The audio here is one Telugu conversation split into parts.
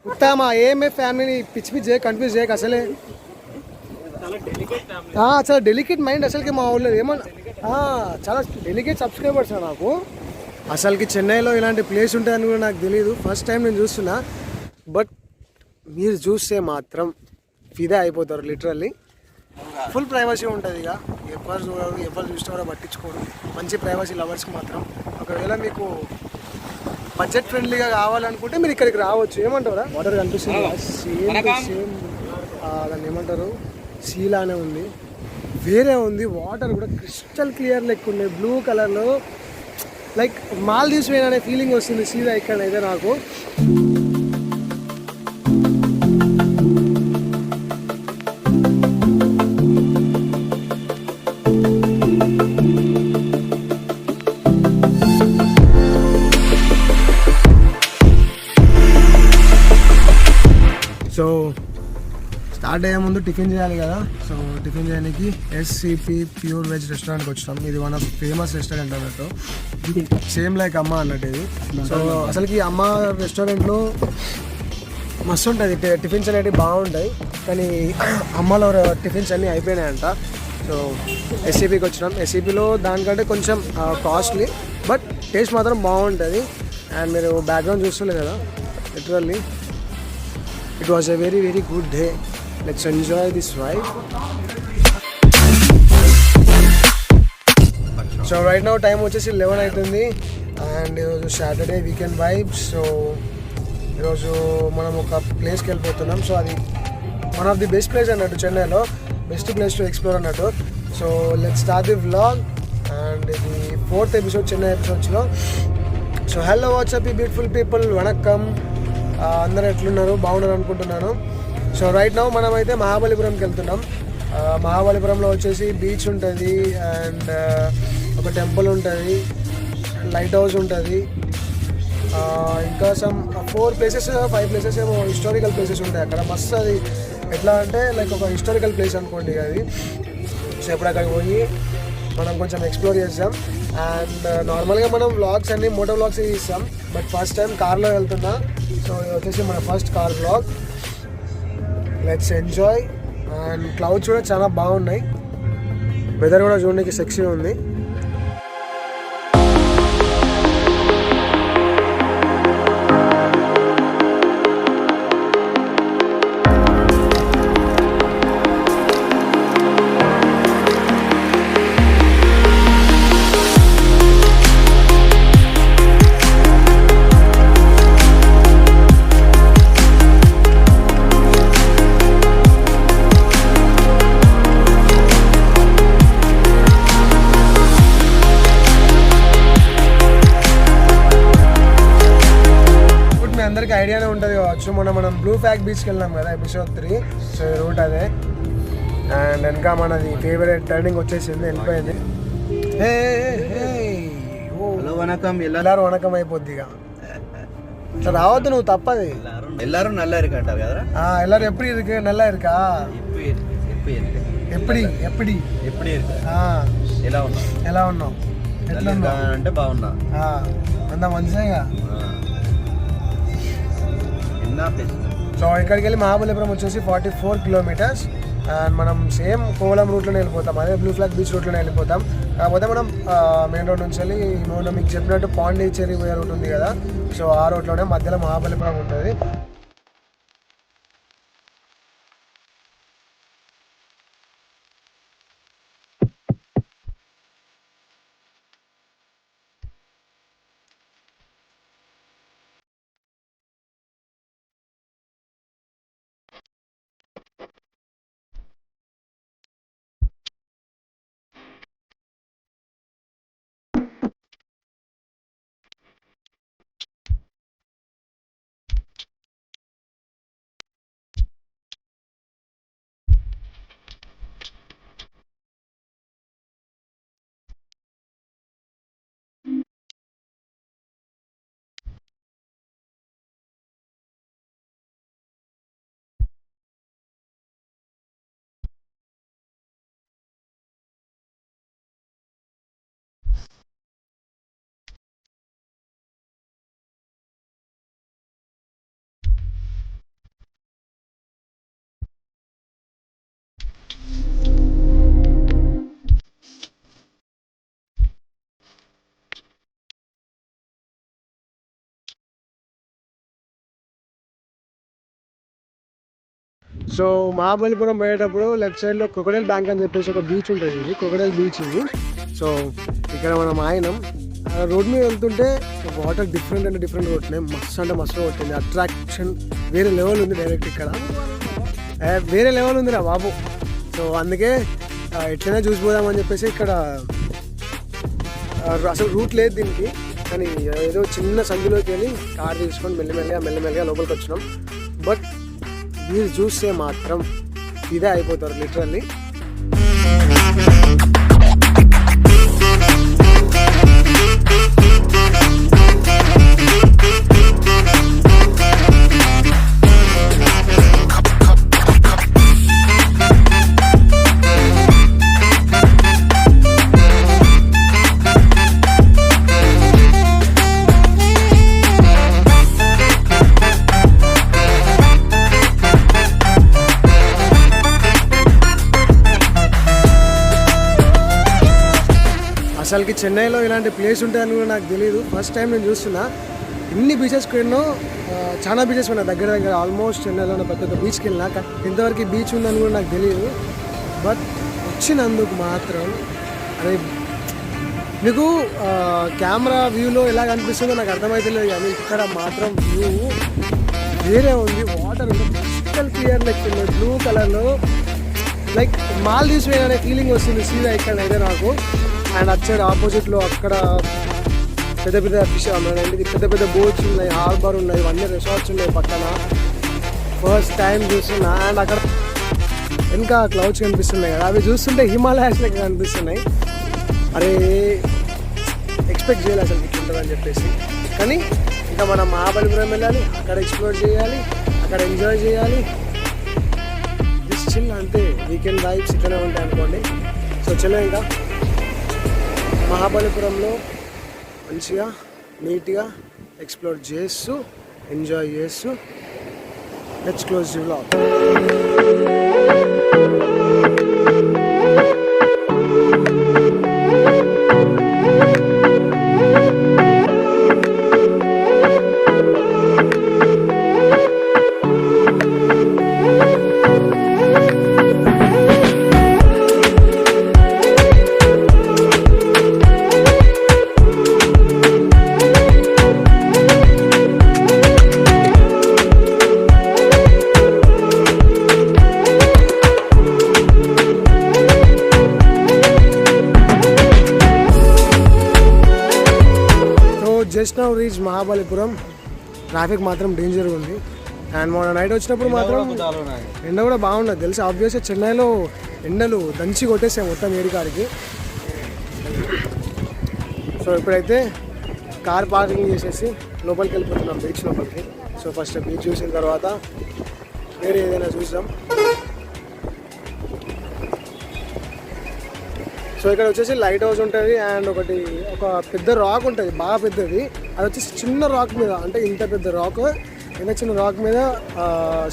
ఉత్తమ ఏమే ఫ్యామిలీని పిచ్చి పిచ్చి చేయ కన్ఫ్యూజ్ చేయక అసలే చాలా డెలికేట్ మైండ్ అసలుకి మా ఊళ్ళో ఏమన్నా చాలా డెలికేట్ సబ్స్క్రైబర్స్ నాకు అసలుకి చెన్నైలో ఇలాంటి ప్లేస్ ఉంటుందని కూడా నాకు తెలియదు ఫస్ట్ టైం నేను చూస్తున్నా బట్ మీరు చూస్తే మాత్రం ఫిదా అయిపోతారు లిటరల్లీ ఫుల్ ప్రైవసీ ఉంటుంది ఇక ఎవరు చూడరు ఎవరు చూస్తే కూడా పట్టించుకోరు మంచి ప్రైవసీ లవర్స్కి మాత్రం ఒకవేళ మీకు బడ్జెట్ ఫ్రెండ్లీగా కావాలనుకుంటే మీరు ఇక్కడికి రావచ్చు ఏమంటారా వాటర్ కనిపిస్తుంది సేమ్ దాన్ని ఏమంటారు సీలానే ఉంది వేరే ఉంది వాటర్ కూడా క్రిస్టల్ క్లియర్ లెక్క ఉంది బ్లూ కలర్లో లైక్ మాల్దీవ్స్ వేన్ అనే ఫీలింగ్ వస్తుంది సీదా ఇక్కడైతే నాకు సో స్టార్ట్ అయ్యే ముందు టిఫిన్ చేయాలి కదా సో టిఫిన్ చేయడానికి ఎస్సిపి ప్యూర్ వెజ్ రెస్టారెంట్కి వచ్చాం ఇది వన్ ఆఫ్ ఫేమస్ రెస్టారెంట్ అన్నట్టు సేమ్ లైక్ అమ్మ అన్నట్టు ఇది సో అసలుకి అమ్మ రెస్టారెంట్లో మస్తు ఉంటుంది టిఫిన్స్ అనేవి బాగుంటాయి కానీ అమ్మలో టిఫిన్స్ అన్నీ అయిపోయినాయంట సో ఎస్సిపికి వచ్చినాం ఎస్సిపిలో దానికంటే కొంచెం కాస్ట్లీ బట్ టేస్ట్ మాత్రం బాగుంటుంది అండ్ మీరు బ్యాక్గ్రౌండ్ చూస్తుండే కదా literally it was a very very good day let's enjoy this ride so right now time వచ్చేసి 11 అవుతుంది అండ్ ఈరోజు సాటర్డే వీకెండ్ వైబ్స్ సో ఈరోజు మనం ఒక ప్లేస్కి వెళ్ళిపోతున్నాం సో అది one of the best place అన్నట్టు చెన్నైలో బెస్ట్ ప్లేస్ టు ఎక్స్ప్లోర్ అన్నట్టు so let's start the vlog and ఇది 4th ఎపిసోడ్ చెన్నై ఎపిసోడ్స్లో సో హలో వాట్సాప్ ఈ బ్యూటిఫుల్ పీపుల్ వనక్కం అందరూ ఎట్లున్నారు బాగున్నారు అనుకుంటున్నాను సో రైట్ నౌ మనం అయితే మహాబలిపురంకి వెళ్తున్నాం మహాబలిపురంలో వచ్చేసి బీచ్ ఉంటుంది అండ్ ఒక టెంపుల్ ఉంటుంది లైట్ హౌస్ ఉంటుంది ఇంకా సమ్ 4 ప్లేసెస్ 5 ప్లేసెస్ ఏమో హిస్టారికల్ ప్లేసెస్ ఉంటాయి అక్కడ మస్తు అది ఎట్లా అంటే లైక్ ఒక హిస్టారికల్ ప్లేస్ అనుకోండి అది సో ఇప్పుడు అక్కడికి పోయి మనం కొంచెం ఎక్స్ప్లోర్ చేస్తాం అండ్ నార్మల్గా మనం వ్లాగ్స్ అన్ని మోటో వ్లాగ్స్ ఇస్తాం బట్ ఫస్ట్ టైం కార్లో వెళ్తున్నా సో ఇది వచ్చేసి మన first car vlog let's enjoy and clouds కూడా చాలా బాగున్నాయి వెదర్ కూడా చూడడానికి సెక్సీ ఉంది అందరికీ ఐడియానే ఉంటుంది కావచ్చు మనం బ్లూ ఫ్లాగ్ బీచ్కి వెళ్ళాం కదా ఎపిసోడ్ 3 సో ఈ రూట్ అదే అండ్ వెనక మనది ఫేవరెట్ టర్నింగ్ వచ్చేసింది వెళ్ళిపోయింది ఎల్లారు వనకం అయిపోద్ది ఇక ఇట్లా రావద్దు నువ్వు తప్పది ఎల్లారు నల్ల ఇరుకు అంటారు కదా ఎల్లారు ఎప్పుడు ఇருக்கு నల్ల ఇరుకా ఎప్పుడు ఎలా ఉన్నావు ఎట్లా అంటే బాగున్నా అంత మంచిగా సో ఇక్కడికి వెళ్ళి మహాబలిపురం వచ్చేసి 44 కిలోమీటర్స్ అండ్ మనం సేమ్ కోవలం రూట్లోనే వెళ్ళిపోతాం అదే బ్లూ ఫ్లాగ్ బీచ్ రూట్లోనే వెళ్ళిపోతాం కాకపోతే మనం మెయిన్ రోడ్ నుంచి వెళ్ళి మీకు చెప్పినట్టు పాండిచ్చేరి పోయే రూట్ ఉంది కదా సో ఆ రూట్లోనే మధ్యలో మహాబలిపురం ఉంటుంది సో మహాబలిపురం పోయేటప్పుడు లెఫ్ట్ సైడ్లో క్రొకడైల్ బ్యాంక్ అని చెప్పేసి ఒక బీచ్ ఉంటుంది, ఇది క్రొకడైల్ బీచ్ ఇది. సో ఇక్కడ మనం ఆయనం రోడ్ మీద వెళ్తుంటే వాటర్ డిఫరెంట్ అంటే డిఫరెంట్ కొట్టినాయి, మస్తు అంటే మస్తు కొట్టింది. అట్రాక్షన్ వేరే లెవెల్ ఉంది, డైరెక్ట్ ఇక్కడ వేరే లెవెల్ ఉందిరా బాబు. సో అందుకే ఎట్లయినా చూసిపోదామని చెప్పేసి ఇక్కడ అసలు రూట్ లేదు దీనికి, కానీ ఏదో చిన్న సందులోకి వెళ్ళి కార్ తీసుకొని మెల్లమెల్లగా లోపలికి వచ్చినాం. బట్ మీరు చూస్తే మాత్రం ఇదే అయిపోతారు లిటరల్లీ. అసలుకి చెన్నైలో ఇలాంటి ప్లేస్ ఉంటాయని కూడా నాకు తెలియదు, ఫస్ట్ టైం నేను చూస్తున్నా. ఇన్ని బీచెస్కి వెళ్ళినా, చాలా బీచెస్ ఉన్నా దగ్గర ఆల్మోస్ట్ చెన్నైలో ఉన్న పెద్ద బీచ్కి వెళ్ళినా, ఇంతవరకు బీచ్ ఉందని కూడా నాకు తెలియదు. బట్ వచ్చినందుకు మాత్రం అరే మీకు కెమెరా వ్యూలో ఎలా కనిపిస్తుందో నాకు అర్థమైతే లేదు, కానీ ఇక్కడ మాత్రం వ్యూ వేరే ఉంది. వాటర్ క్రిస్టల్ క్లియర్ లెక్క బ్లూ కలర్లో, లైక్ మాల్దీవ్స్ అనే ఫీలింగ్ వస్తుంది సీదా ఇక్కడ అయితే నాకు. అండ్ అటు సైడ్ ఆపోజిట్లో అక్కడ పెద్ద పెద్ద ఫిష్ పెద్ద పెద్ద బోట్స్ ఉన్నాయి, హార్బర్ ఉన్నాయి, ఇవన్నీ రిసార్ట్స్ ఉన్నాయి పక్కన. ఫస్ట్ టైం చూస్తున్నా. అండ్ అక్కడ ఇంకా క్లౌడ్స్ కనిపిస్తున్నాయి కదా, అవి చూస్తుంటే హిమాలయాస్ లెక్క కనిపిస్తున్నాయి. అరే ఎక్స్పెక్ట్ చేయాలి అసలు ఇట్లా ఉంటుందని చెప్పేసి. కానీ ఇంకా మనం మహాబలిపురం వెళ్ళాలి, అక్కడ ఎక్స్ప్లోర్ చేయాలి, అక్కడ ఎంజాయ్ చేయాలి. జస్ట్ చిల్ అంతే, వీకెండ్ వైబ్స్ ఇట్లనే ఉంటాయి అనుకోండి. సో చలో ఇంకా మహాబలిపురంలో మంచిగా నీట్గా ఎక్స్ప్లోర్ చేస్తూ ఎంజాయ్ చేస్తూ let's close the vlog. Just now reach Mahabalipuram. Traffic మాత్రం డేంజర్ ఉంది. అండ్ మొన్న నైట్ వచ్చినప్పుడు మాత్రం ఎండ కూడా బాగున్నది తెలుసు. ఆబ్వియస్గా చెన్నైలో ఎండలు దంచి కొట్టేసాయి మొత్తం ఏడికాడికి. సో ఇప్పుడైతే కార్ పార్కింగ్ చేసేసి లోపలికి వెళ్ళిపోతున్నాం, బీచ్ లోపలికి. సో ఫస్ట్ బీచ్ చూసిన తర్వాత వేరే ఏదైనా చూసాం. సో ఇక్కడ వచ్చేసి లైట్ హౌస్ ఉంటుంది అండ్ ఒక పెద్ద రాక్ ఉంటుంది, బాగా పెద్దది. అది వచ్చేసి చిన్న రాక్ మీద, అంటే ఇంత పెద్ద రాక్ ఇంత చిన్న రాక్ మీద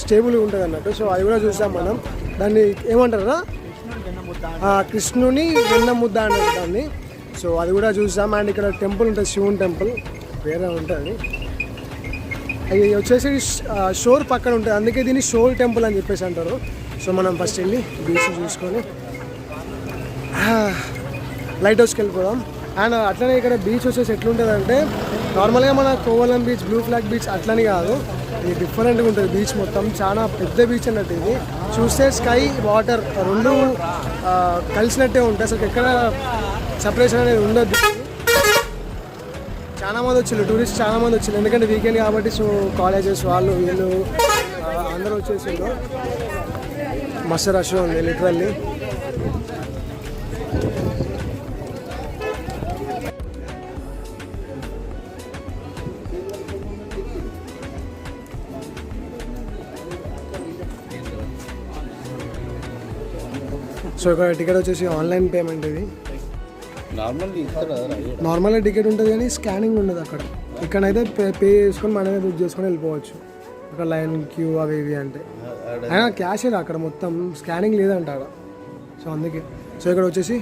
స్టేబుల్గా ఉంటుంది అన్నట్టు. సో అది కూడా చూసాం మనం. దాన్ని ఏమంటారా, కృష్ణుని వెన్న ముద్ద అనేది దాన్ని. సో అది కూడా చూసాం. అండ్ ఇక్కడ టెంపుల్ ఉంటుంది, శివుని టెంపుల్ వేరే ఉంటుంది. అది వచ్చేసి షోర్ పక్కన ఉంటుంది, అందుకే దీన్ని షోర్ టెంపుల్ అని చెప్పేసి అంటారు. సో మనం ఫస్ట్ వెళ్ళి బీచ్ చూసుకొని లైట్ హౌస్కి వెళ్ళిపోదాం. అండ్ అట్లనే ఇక్కడ బీచ్ వచ్చేసి ఎట్లుంటుంది అంటే, నార్మల్గా మన Kovalam beach, blue flag beach అట్లని కాదు, ఇది డిఫరెంట్గా ఉంటుంది బీచ్ మొత్తం. చాలా పెద్ద బీచ్ అన్నట్టు ఇది. చూస్తే స్కై వాటర్ రెండు కలిసినట్టే ఉంటాయి, అసలు ఎక్కడ సపరేషన్ అనేది ఉండదు. చాలామంది వచ్చిండ్రు, టూరిస్ట్ చాలామంది వచ్చిండ్రు, ఎందుకంటే వీకెండ్ కాబట్టి. సో కాలేజెస్ వాళ్ళు వీళ్ళు అందరూ వచ్చేసిండ్రు. మస్తు రష్ ఉంది లిటరల్లీ. సో ఇక్కడ టికెట్ వచ్చేసి ఆన్లైన్ పేమెంట్. ఇది నార్మల్గా టికెట్ ఉంటుంది కానీ స్కానింగ్ ఉండదు అక్కడ. ఇక్కడైతే పే చేసుకొని మనమే బుక్ చేసుకొని వెళ్ళిపోవచ్చు. అక్కడ లైన్ క్యూ అవి ఇవి అంటే అయినా క్యాష్ అక్కడ మొత్తం స్కానింగ్ లేదంట అక్కడ. సో అందుకే సో ఇక్కడ వచ్చేసి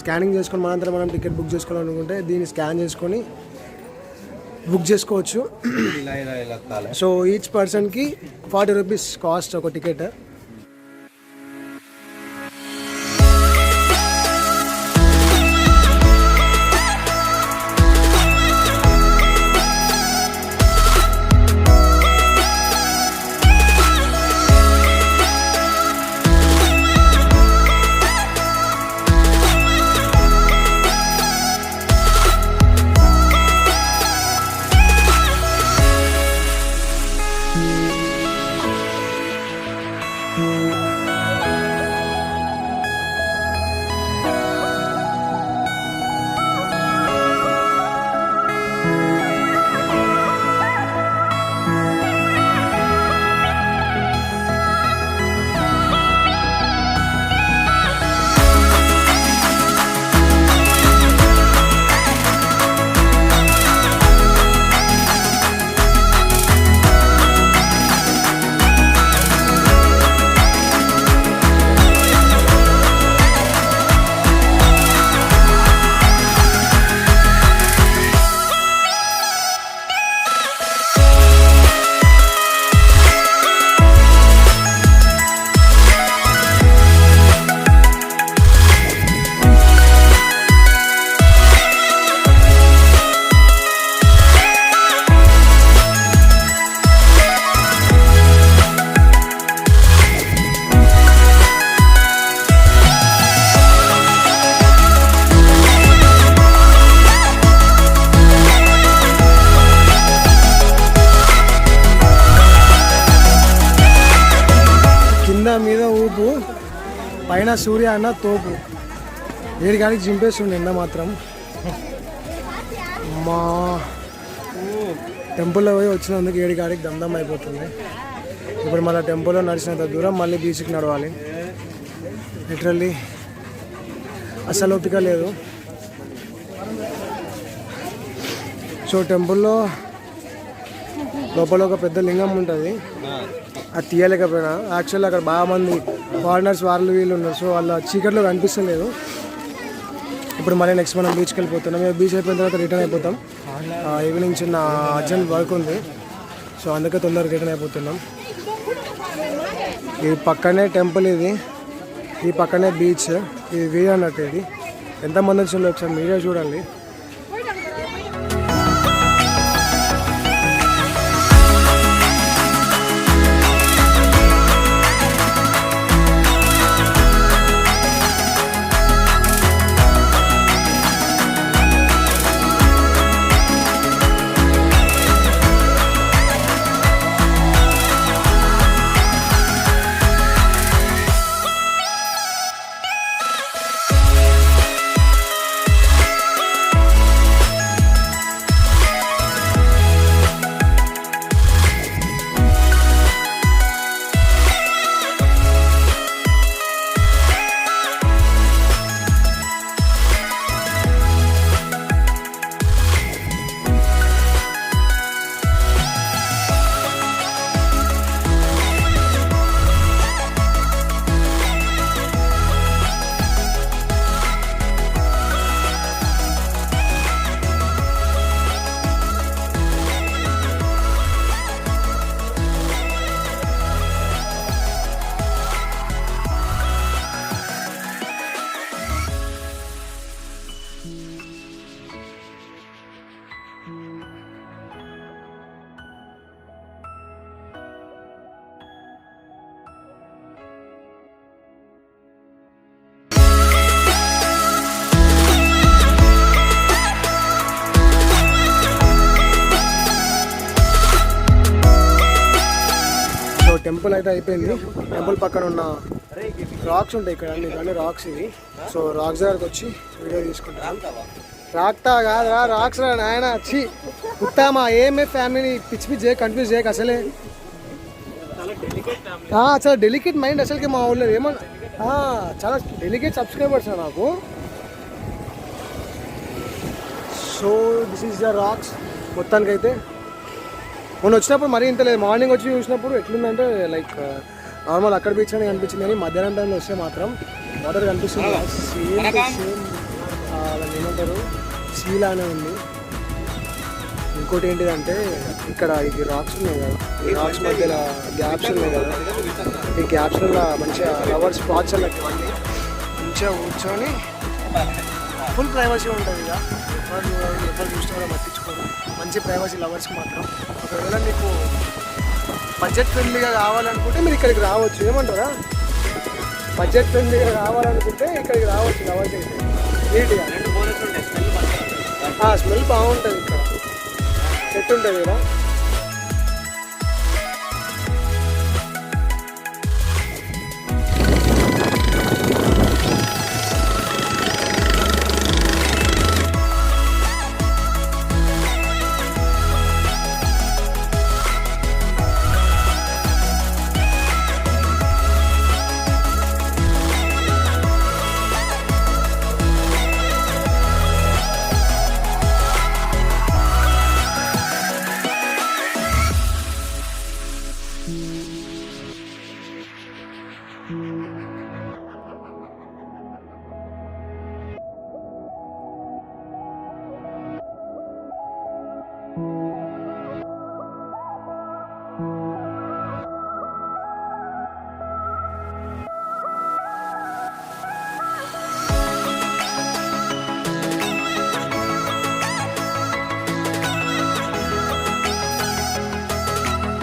స్కానింగ్ చేసుకొని మనంతా మనం టికెట్ బుక్ చేసుకోవాలనుకుంటే దీన్ని స్కాన్ చేసుకొని బుక్ చేసుకోవచ్చు. సో ఈచ్ పర్సన్కి 40 రూపీస్ కాస్ట్ ఒక టికెట్. పైన సూర్య అన్న తోపు ఏడికాడికి జింపేస్తుండే ఎండ మాత్రం. మా టెంపుల్లో పోయి వచ్చినందుకు ఏడికాడికి దమ్దమ్ అయిపోతుంది. ఇప్పుడు మళ్ళీ టెంపుల్లో నడిచినంత దూరం మళ్ళీ బీచ్కి నడవాలి. లిటరల్లీ అసలు ఓపిక లేదు. సో టెంపుల్లో లోపల ఒక పెద్ద లింగం ఉంటుంది, అది తీయలేకపోయినా. యాక్చువల్లీ అక్కడ బాగా మంది ఫారినర్స్ వాళ్ళు వీళ్ళు ఉన్నారు, సో వాళ్ళ చీకట్లో కనిపిస్తలేదు. ఇప్పుడు మళ్ళీ నెక్స్ట్ మనం బీచ్కి వెళ్ళిపోతున్నాం. బీచ్ అయిపోయిన తర్వాత రిటర్న్ అయిపోతాం. ఈవినింగ్ చిన్న అర్జెంట్ వర్క్ ఉంది, సో అందుకే తొందరగా రిటర్న్ అయిపోతున్నాం. ఈ పక్కనే టెంపుల్, ఇది ఈ పక్కనే బీచ్. ఇది వే అన్నట్టు. ఇది ఎంతమంది వచ్చిందో ఒకసారి మీరే చూడండి. టెంపుల్ అయితే అయిపోయింది. టెంపుల్ పక్కన ఉన్న రాక్స్ ఉంటాయి ఇక్కడ, అన్ని రాక్స్ ఇవి. సో రాక్స్ దగ్గరకు వచ్చి వీడియో తీసుకుంటాం. రాక్తా కాదురా, రాక్స్ రా నాయన. వచ్చి కుట్టామా ఏమే ఫ్యామిలీ పిచ్చి పిచ్చి కన్ఫ్యూజ్ చేయక. అసలే చాలా డెలికేట్ మైండ్ అసలుకి మా ఊళ్ళో. ఏమన్నా చాలా డెలికేట్ సబ్స్క్రైబర్స్ నాకు. So this is the rocks. మొత్తానికైతే మొన్న వచ్చినప్పుడు మరీ ఇంత లేదు. మార్నింగ్ వచ్చి చూసినప్పుడు ఎట్లుందంటే లైక్ నార్మల్ అక్కడ బీచ్ అని కనిపించింది, కానీ మధ్యాహ్నం టైంలో వస్తే మాత్రం వాటర్ కనిపిస్తుంది. సేమ్ ఏమంటారు, సీలానే ఉంది. ఇంకోటి ఏంటిదంటే ఇక్కడ ఇది రాక్స్ ఉన్నాయి కదా, ఈ రాక్స్ మధ్యలో గ్యాప్స్ ఉన్నాయి కదా, ఈ గ్యాప్స్లో మంచిగా లవర్ స్పాట్స్ అన్నట్టు ఇవన్నీ మంచిగా కూర్చొని ఫుల్ ప్రైవసీ ఉంటుంది. ఇక ఎవరు చూస్తే కూడా పట్టించుకోరు. మంచి ప్రైవసీ లవర్స్కి మాత్రం. ఒకవేళ మీకు బడ్జెట్ ఫ్రెండ్లీగా కావాలనుకుంటే మీరు ఇక్కడికి రావచ్చు. ఏమంటారా, బడ్జెట్ ఫ్రెండ్లీగా కావాలనుకుంటే ఇక్కడికి రావచ్చు. లవర్స్ అయితే నీట్గా స్మెల్ బాగుంటుంది. ఇక్కడ చెట్టు ఉంటుంది కదా,